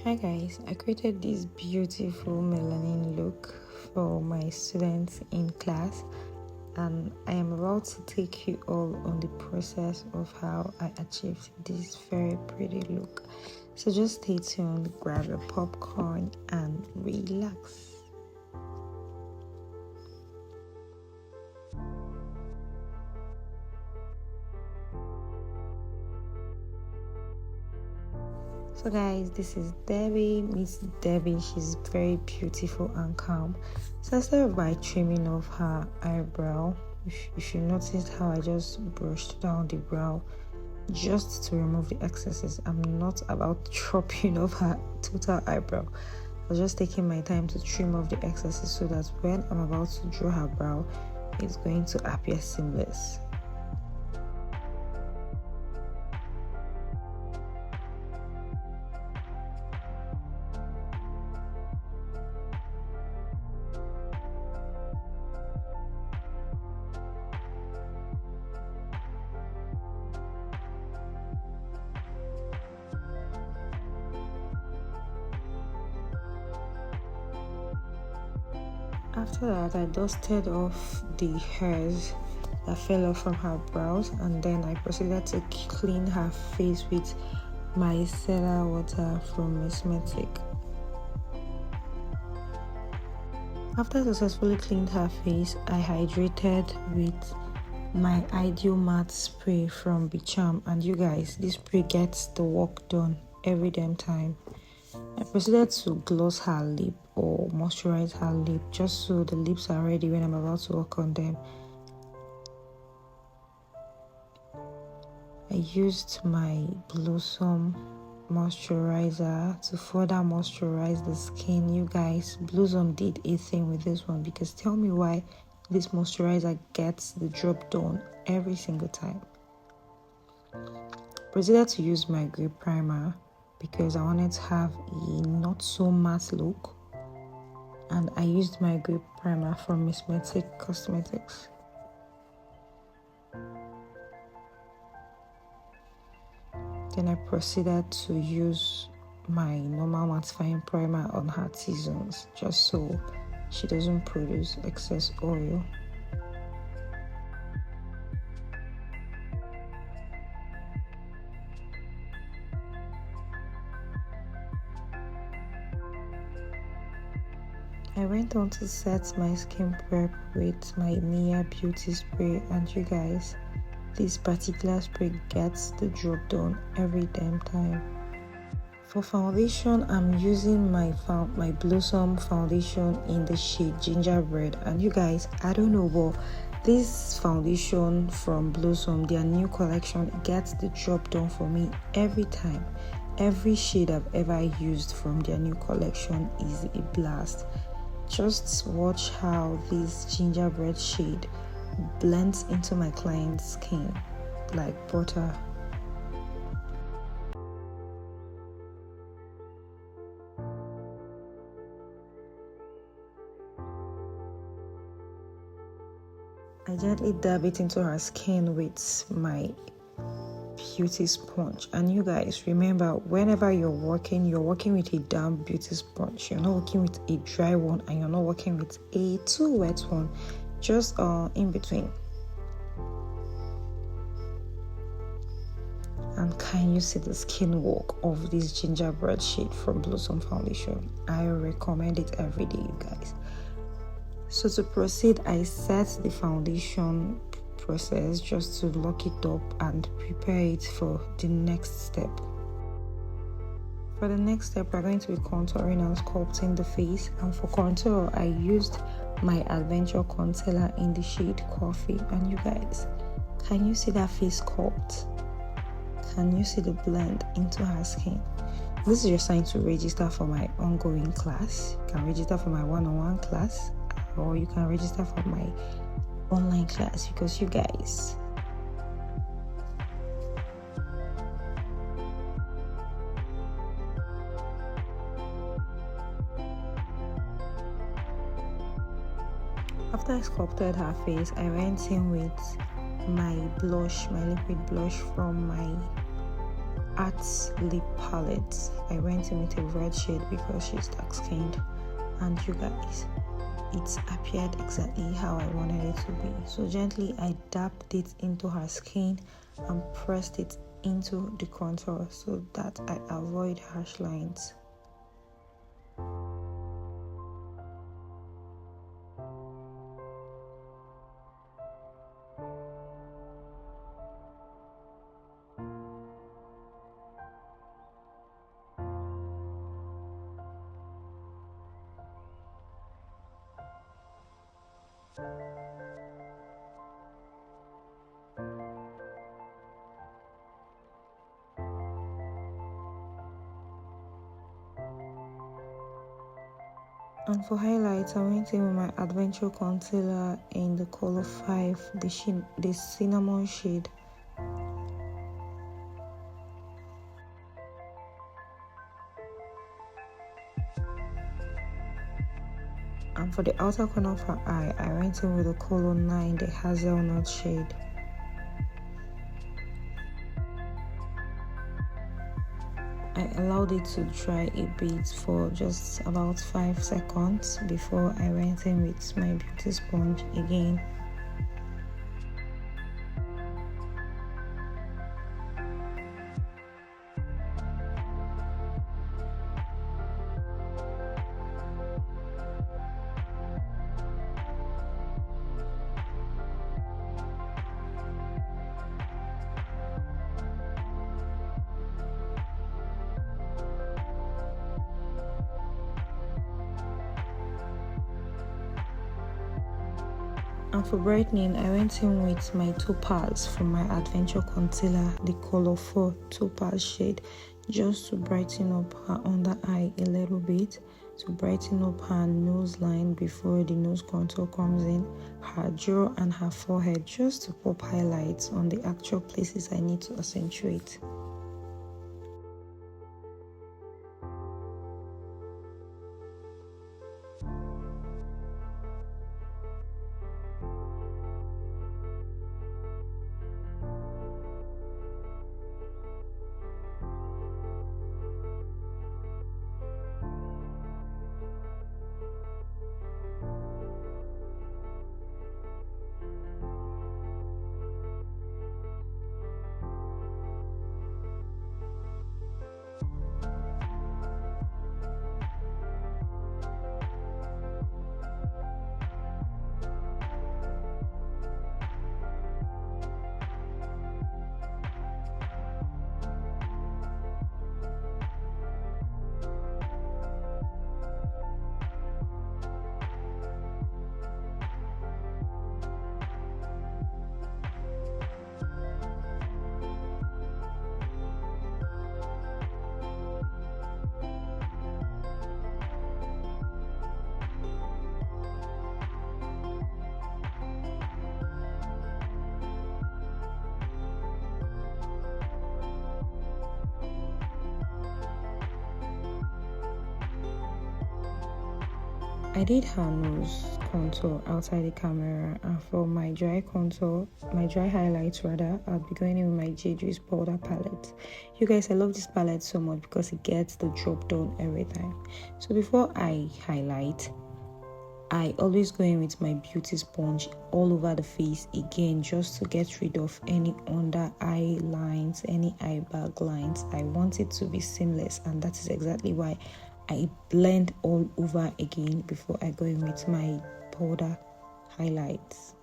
Hi guys, I created this beautiful melanin look for my students in class, and I am about to take you all on the process of how I achieved this very pretty look. So just stay tuned, grab your popcorn and relax. So guys, this is Debbie, Miss Debbie. She's very beautiful and calm. So I started by trimming off her eyebrow. If you noticed how I just brushed down the brow just to remove the excesses. I'm not about chopping off her total eyebrow. I was just taking my time to trim off the excesses so that when I'm about to draw her brow, it's going to appear seamless. After that, I dusted off the hairs that fell off from her brows, and then I proceeded to clean her face with micellar water from Mismetic. After successfully cleaned her face, I hydrated with my Ideal Matte spray from Bicham, and you guys, this spray gets the work done every damn time. I proceeded to gloss her lip or moisturize her lip just so the lips are ready when I'm about to work on them. I used my Blossom moisturizer to further moisturize the skin. You guys, Blossom did a thing with this one, because tell me why this moisturizer gets the job done every single time. Proceeded to use my grey primer because I wanted to have a not so matte look, and I used my grey primer from Mismetic Cosmetics. Then I proceeded to use my normal mattifying primer on her T-zones just so she doesn't produce excess oil. I went on to set my skin prep with my Nia Beauty Spray, and you guys, this particular spray gets the job done every damn time. For foundation, I'm using my Blossom foundation in the shade Gingerbread, and you guys, I don't know, but this foundation from Blossom, their new collection, gets the job done for me every time. Every shade I've ever used from their new collection is a blast. Just watch how this gingerbread shade blends into my client's skin like butter. I gently dab it into her skin with my beauty sponge. And you guys, remember, whenever you're working with a damp beauty sponge. You're not working with a dry one, and you're not working with a too wet one, just in between. And can you see the skin work of this gingerbread shade from Blossom foundation? I recommend it every day, you guys. So to proceed, I set the foundation process just to lock it up and prepare it for the next step. For the next step, we're going to be contouring and sculpting the face, and for contour, I used my Adventure concealer in the shade Coffee. And you guys, can you see that face sculpt? Can you see the blend into her skin? This is your sign to register for my ongoing class. You can register for my one-on-one class, or you can register for my online class, because you guys, after I sculpted her face, I went in with my blush, my liquid blush from my Art lip palette. I went in with a red shade because she's dark skinned, and you guys, it appeared exactly how I wanted it to be. So gently I dabbed it into her skin and pressed it into the contour so that I avoid harsh lines. And for highlights, I went in with my Adventure Concealer in the color 5, the cinnamon shade. And for the outer corner of her eye, I went in with the color 9, the hazelnut shade. I allowed it to dry a bit for just about 5 seconds before I went in with my beauty sponge again. And for brightening, I went in with my Topaz from my Adventure Concealer, the color 4 Topaz shade, just to brighten up her under eye a little bit, to brighten up her nose line before the nose contour comes in, her jaw and her forehead, just to pop highlights on the actual places I need to accentuate. I did her nose contour outside the camera, and for my dry contour, my dry highlights rather, I'll be going in with my Jaydriz powder palette. You guys, I love this palette so much because it gets the job done every time. So before I highlight, I always go in with my beauty sponge all over the face again, just to get rid of any under eye lines, any eye bag lines. I want it to be seamless, and that is exactly why I blend all over again before I go in with my powder highlights.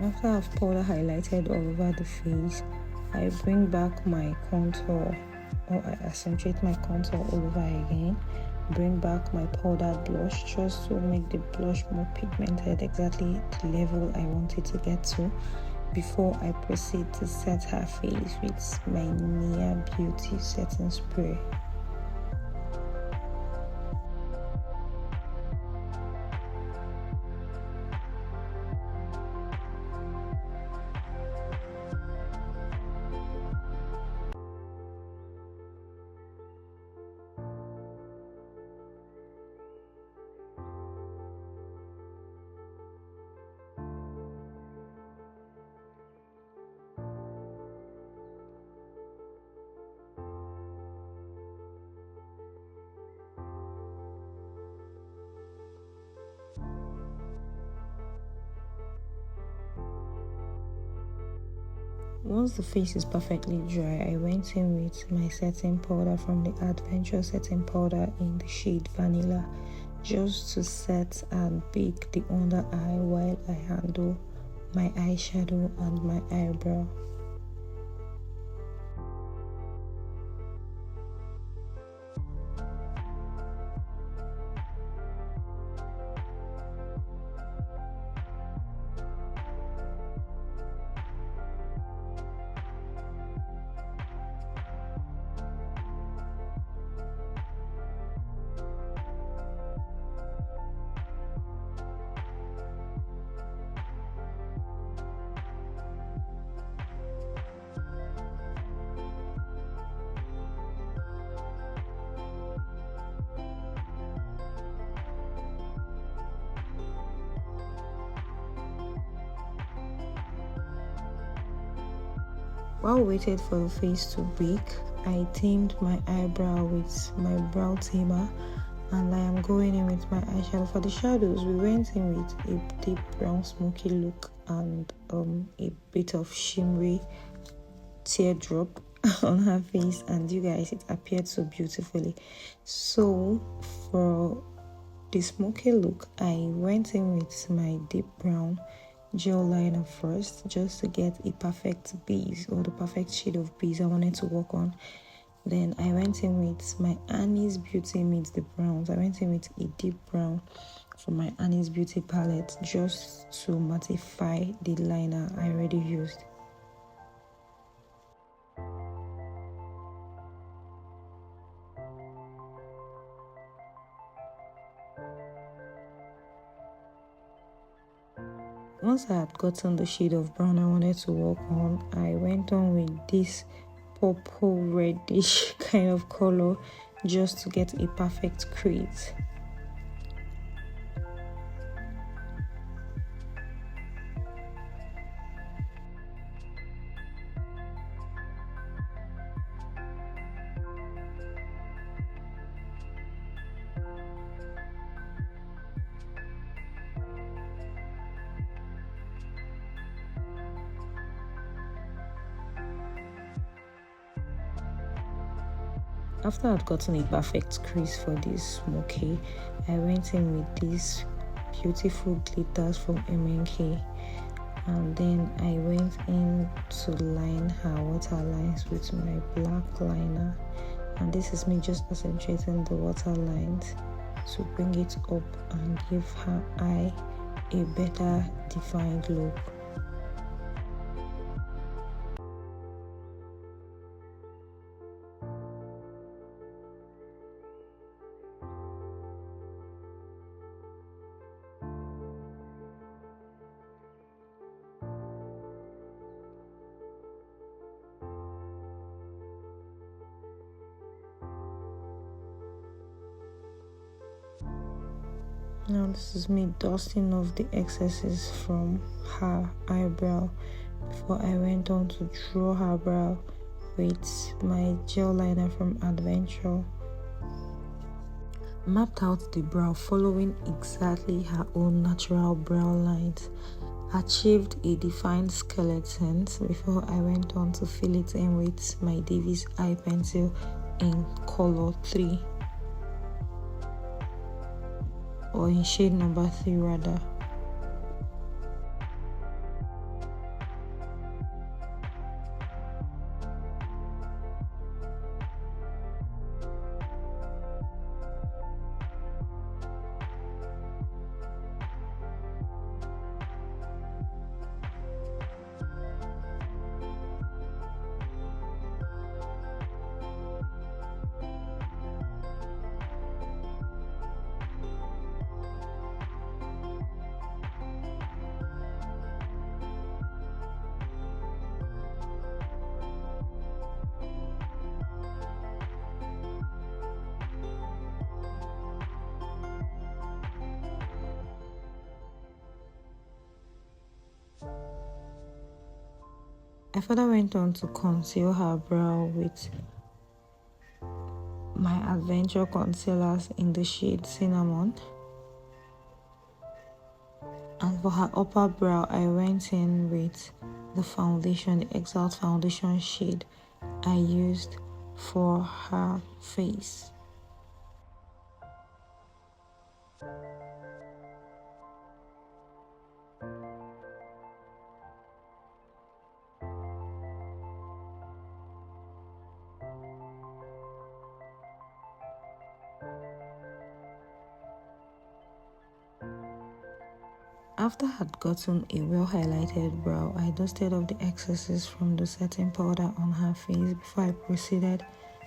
After I've powder highlighted all over the face, I bring back my contour or I accentuate my contour all over again. Bring back my powdered blush just to make the blush more pigmented, exactly the level I want it to get to, before I proceed to set her face with my Nia Beauty setting spray. Once the face is perfectly dry, I went in with my setting powder from the Adventure setting powder in the shade Vanilla, just to set and bake the under eye while I handle my eyeshadow and my eyebrow. While waited for the face to bake, I tamed my eyebrow with my brow tamer, and I am going in with my eyeshadow. For the shadows, we went in with a deep brown smoky look and a bit of shimmery teardrop on her face, and you guys, it appeared so beautifully. So for the smoky look, I went in with my deep brown gel liner first, just to get a perfect base, or the perfect shade of base I wanted to work on. Then I went in with my Annie's Beauty Meets the Browns. I went in with a deep brown from my Annie's Beauty palette, just to mattify the liner I already used. Once I had gotten the shade of brown I wanted to work on, I went on with this purple reddish kind of color, just to get a perfect crease. After I'd gotten a perfect crease for this smoky, I went in with these beautiful glitters from MNK, and then I went in to line her waterlines with my black liner, and this is me just accentuating the waterlines to bring it up and give her eye a better defined look. Now this is me dusting off the excesses from her eyebrow before I went on to draw her brow with my gel liner from Adventure. Mapped out the brow following exactly her own natural brow lines. Achieved a defined skeleton before I went on to fill it in with my Davis eye pencil in color 3. Or in shade number 3 rather. I further went on to conceal her brow with my Adventure concealers in the shade Cinnamon. And for her upper brow, I went in with the foundation, the Exalt foundation shade I used for her face. After I had gotten a well highlighted brow, I dusted off the excesses from the setting powder on her face before I proceeded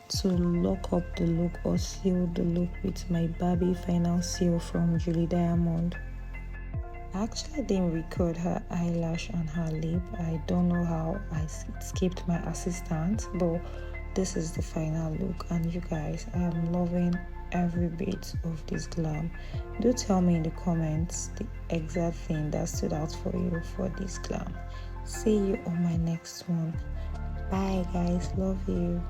to lock up the look or seal the look with my Barbie Final Seal from Julie Diamond. I actually didn't record her eyelash and her lip. I don't know how I skipped my assistant, but this is the final look, and you guys, I am loving every bit of this glam. Do tell me in the comments the exact thing that stood out for you for this glam. See you on my next one. Bye guys, love you.